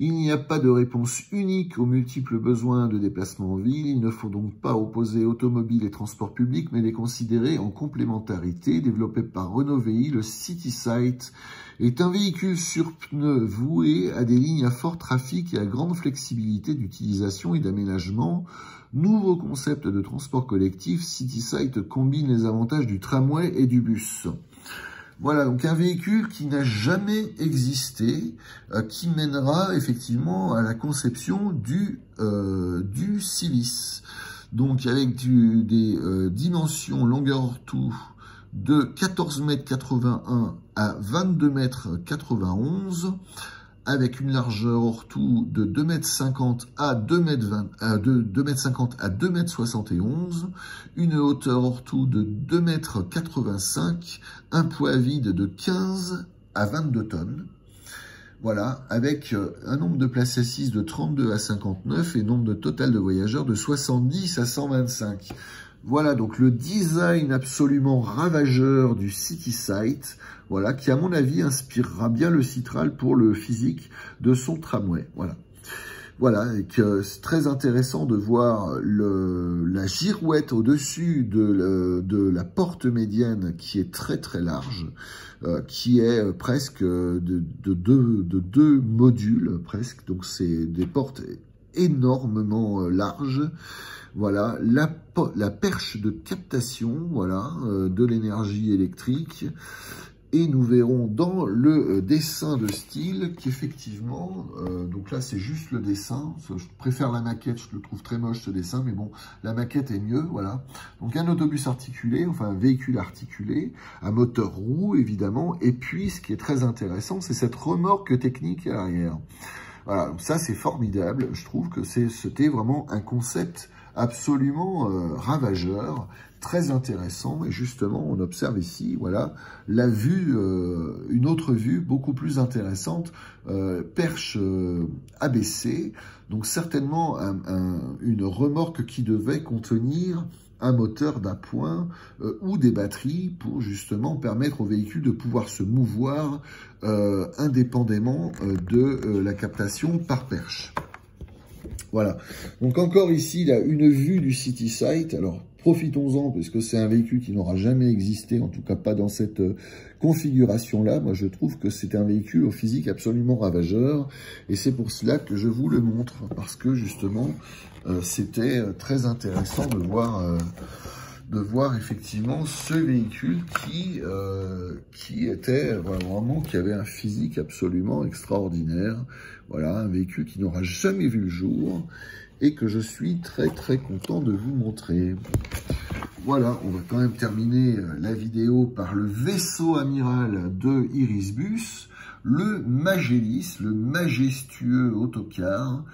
S1: Il n'y a pas de réponse unique aux multiples besoins de déplacement en ville. Il ne faut donc pas opposer automobile et transport public, mais les considérer en complémentarité. Développé par Renault VI, le CitySight est un véhicule sur pneus voué à des lignes à fort trafic et à grande flexibilité d'utilisation et d'aménagement. Nouveau concept de transport collectif, CitySight combine les avantages du tramway et du bus. Voilà, donc un véhicule qui n'a jamais existé, qui mènera effectivement à la conception du Civis. Donc avec des dimensions longueur hors tout de 14,81 m à 22,91 m, avec une largeur hors tout de 2,50 m à 2,71 m, une hauteur hors tout de 2,85 m, un poids vide de 15 à 22 tonnes. Voilà, avec un nombre de places assises de 32 à 59 et nombre de total de voyageurs de 70 à 125. Voilà donc le design absolument ravageur du CitySight, voilà, qui à mon avis inspirera bien le Citral pour le physique de son tramway. Voilà. Voilà, et que c'est très intéressant de voir la girouette au-dessus de la porte médiane qui est très très large, qui est presque de deux modules presque, donc c'est des portes énormément larges. Voilà, la perche de captation, voilà, de l'énergie électrique. Et nous verrons dans le dessin de style qu'effectivement, donc là c'est juste le dessin, je préfère la maquette, je le trouve très moche ce dessin, mais bon, la maquette est mieux, voilà. Donc un autobus articulé, enfin un véhicule articulé, un moteur roue évidemment, et puis ce qui est très intéressant, c'est cette remorque technique à l'arrière. Voilà, donc ça c'est formidable. Je trouve que c'était vraiment un concept absolument ravageur, très intéressant. Et justement, on observe ici, voilà, la vue, une autre vue beaucoup plus intéressante, perche abaissée. Donc certainement une remorque qui devait contenir un moteur d'appoint ou des batteries pour justement permettre au véhicule de pouvoir se mouvoir indépendamment de la captation par perche. Voilà, donc encore ici, il a une vue du City Site. Alors profitons-en, parce que c'est un véhicule qui n'aura jamais existé, en tout cas pas dans cette configuration-là. Moi, je trouve que c'est un véhicule au physique absolument ravageur, et c'est pour cela que je vous le montre, parce que justement, c'était très intéressant de voir effectivement ce véhicule qui était vraiment, qui avait un physique absolument extraordinaire. Voilà, un véhicule qui n'aura jamais vu le jour et que je suis très très content de vous montrer. Voilà, on va quand même terminer la vidéo par le vaisseau amiral de Irisbus, le Magélis, le majestueux autocar,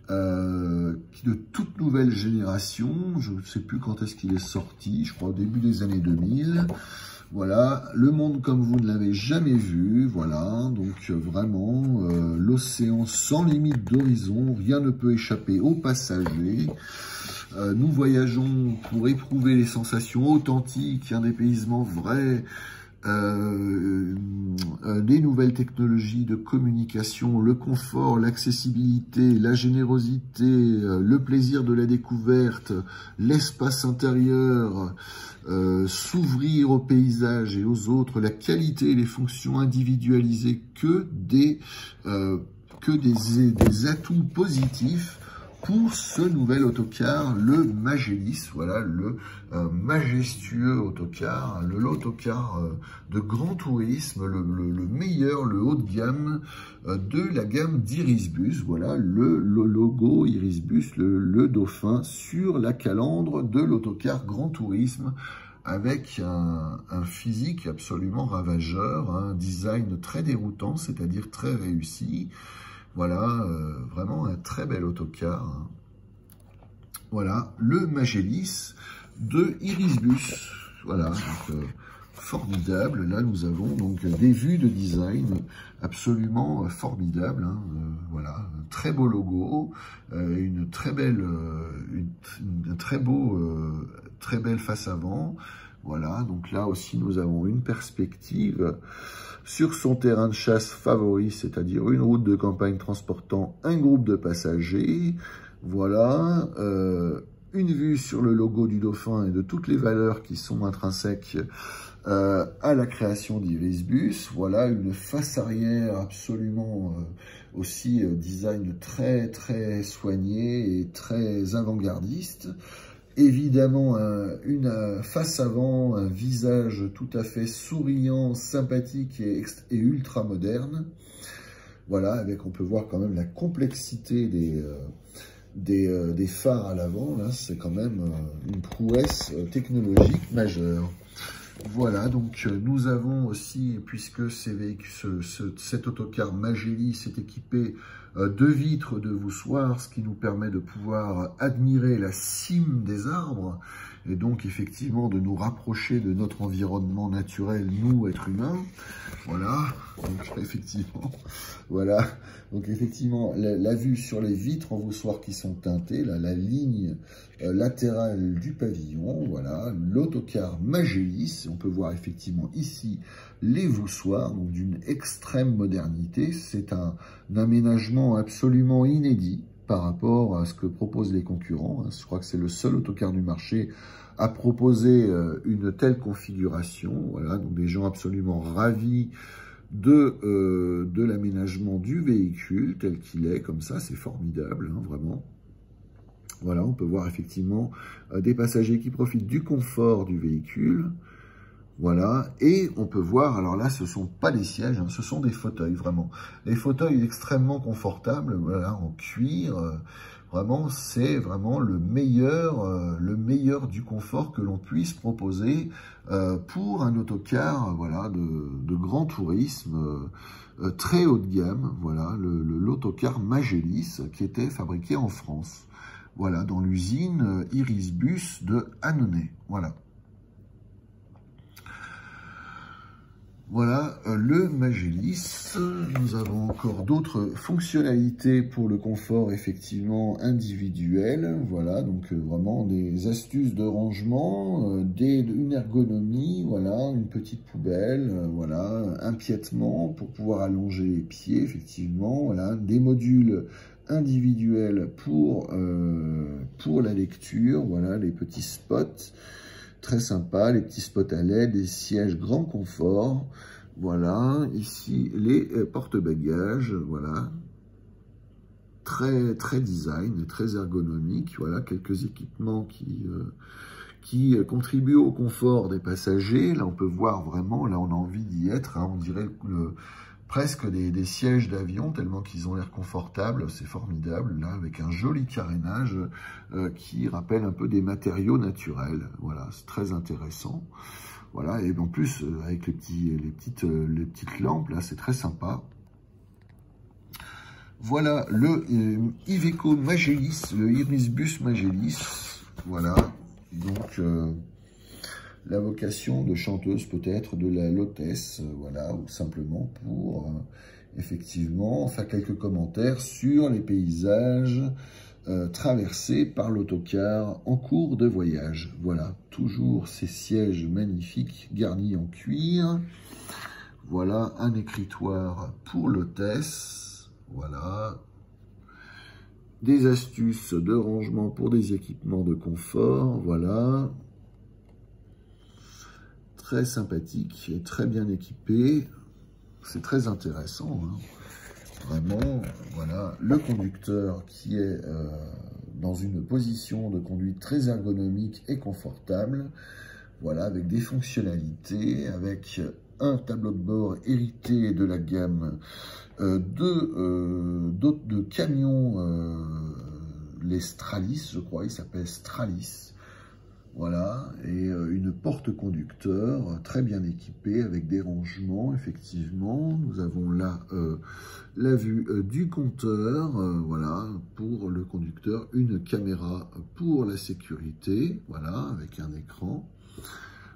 S1: de toute nouvelle génération. Je ne sais plus quand est-ce qu'il est sorti, je crois au début des années 2000. Voilà, le monde comme vous ne l'avez jamais vu, voilà, donc vraiment, l'océan sans limite d'horizon, rien ne peut échapper aux passagers. Nous voyageons pour éprouver les sensations authentiques, un dépaysement vrai, les nouvelles technologies de communication, le confort, l'accessibilité, la générosité, le plaisir de la découverte, l'espace intérieur, s'ouvrir au paysage et aux autres, la qualité et les fonctions individualisées, que des atouts positifs pour ce nouvel autocar, le Magélis. Voilà, le majestueux autocar, l'autocar de grand tourisme, le meilleur, le haut de gamme de la gamme d'Irisbus. Voilà, le logo Irisbus, le dauphin, sur la calandre de l'autocar grand tourisme, avec un physique absolument ravageur, un design très déroutant, c'est-à-dire très réussi. Voilà, vraiment un très bel autocar. Voilà, le Magélis de Irisbus. Voilà, donc, formidable. Là, nous avons donc des vues de design absolument formidables. Hein. Voilà, un très beau logo, une très belle, très belle face avant. Voilà, donc là aussi, nous avons une perspective sur son terrain de chasse favori, c'est-à-dire une route de campagne transportant un groupe de passagers. Voilà, une vue sur le logo du dauphin et de toutes les valeurs qui sont intrinsèques à la création d'Irisbus. Voilà, une face arrière absolument aussi design très très soigné et très avant-gardiste. Évidemment, une face avant, un visage tout à fait souriant, sympathique et ultra moderne. Voilà, avec, on peut voir quand même la complexité des phares à l'avant. Là, c'est quand même une prouesse technologique majeure. Voilà, donc nous avons aussi, puisque cet autocar Magélis est équipé de vitres de voussoirs, ce qui nous permet de pouvoir admirer la cime des arbres, et donc effectivement de nous rapprocher de notre environnement naturel, nous, êtres humains. Voilà, donc effectivement, voilà, donc effectivement, la vue sur les vitres en voussoirs qui sont teintées, là, la ligne latérale du pavillon, voilà, l'autocar Magélis. On peut voir effectivement ici les voussoirs, donc d'une extrême modernité. C'est un aménagement absolument inédit par rapport à ce que proposent les concurrents. Je crois que c'est le seul autocar du marché à proposer une telle configuration. Voilà, donc des gens absolument ravis de l'aménagement du véhicule tel qu'il est, comme ça, c'est formidable, hein, vraiment. Voilà, on peut voir effectivement des passagers qui profitent du confort du véhicule. Voilà, et on peut voir, alors là, ce ne sont pas des sièges, hein, ce sont des fauteuils, vraiment. Les fauteuils extrêmement confortables, voilà, en cuir, vraiment, c'est vraiment le meilleur du confort que l'on puisse proposer pour un autocar, voilà, de grand tourisme, très haut de gamme, voilà, l'autocar Magellis, qui était fabriqué en France, voilà, dans l'usine Irisbus de Annonay, voilà. Voilà le Magellis. Nous avons encore d'autres fonctionnalités pour le confort effectivement individuel. Voilà, donc vraiment des astuces de rangement, une ergonomie, voilà, une petite poubelle, voilà, un piétement pour pouvoir allonger les pieds effectivement, voilà, des modules individuels pour la lecture, voilà, les petits spots. Très sympa, les petits spots à LED, des sièges grand confort. Voilà, ici les porte-bagages, voilà. Très design, très ergonomique. Voilà, quelques équipements qui contribuent au confort des passagers. Là, on peut voir vraiment, là, on a envie d'y être. Hein, on dirait presque des sièges d'avion, tellement qu'ils ont l'air confortables, c'est formidable, là, avec un joli carénage qui rappelle un peu des matériaux naturels, voilà, c'est très intéressant, voilà, et en plus, avec les petites lampes, là, c'est très sympa. Voilà, le Iveco Magellis, le Irisbus Magellis, voilà, donc... la vocation de chanteuse peut-être de la Lotesse, voilà, ou simplement pour effectivement faire quelques commentaires sur les paysages traversés par l'autocar en cours de voyage. Voilà, toujours ces sièges magnifiques garnis en cuir. Voilà un écritoire pour l'hôtesse, voilà. Des astuces de rangement pour des équipements de confort, voilà. Très sympathique et très bien équipé, c'est très intéressant, hein. Vraiment, voilà, le conducteur qui est dans une position de conduite très ergonomique et confortable, voilà, avec des fonctionnalités, avec un tableau de bord hérité de la gamme de camions, les Stralis, je crois, il s'appelle Stralis. Voilà, et une porte-conducteur très bien équipée avec des rangements, effectivement. Nous avons là la vue du compteur, voilà, pour le conducteur, une caméra pour la sécurité, voilà, avec un écran.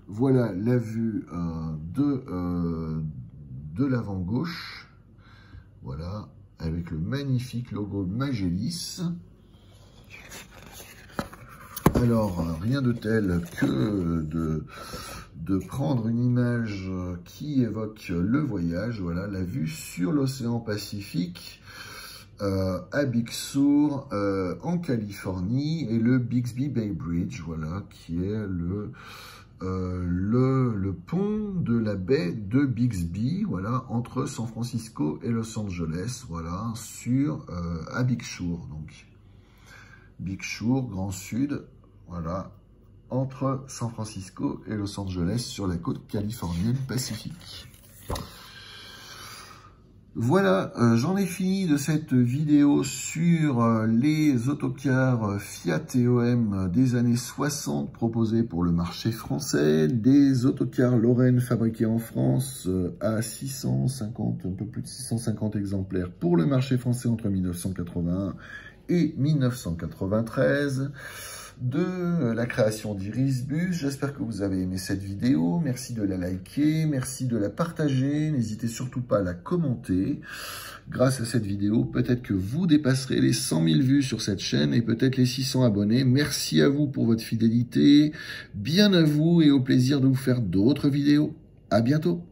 S1: Voilà la vue de l'avant gauche, voilà, avec le magnifique logo Magellis. Alors, rien de tel que de prendre une image qui évoque le voyage, voilà, la vue sur l'océan Pacifique à Big Sur en Californie et le Bixby Bay Bridge, voilà, qui est le pont de la baie de Bixby, voilà, entre San Francisco et Los Angeles, voilà, à Big Sur, donc Big Sur, Grand Sud. Voilà, entre San Francisco et Los Angeles sur la côte californienne pacifique. Voilà, j'en ai fini de cette vidéo sur les autocars Fiat TOM des années 60 proposés pour le marché français, des autocars Lorraine fabriqués en France à 650, un peu plus de 650 exemplaires pour le marché français entre 1981 et 1993. De la création d'Irisbus. J'espère que vous avez aimé cette vidéo. Merci de la liker, merci de la partager. N'hésitez surtout pas à la commenter. Grâce à cette vidéo, peut-être que vous dépasserez les 100 000 vues sur cette chaîne et peut-être les 600 abonnés. Merci à vous pour votre fidélité. Bien à vous et au plaisir de vous faire d'autres vidéos. À bientôt.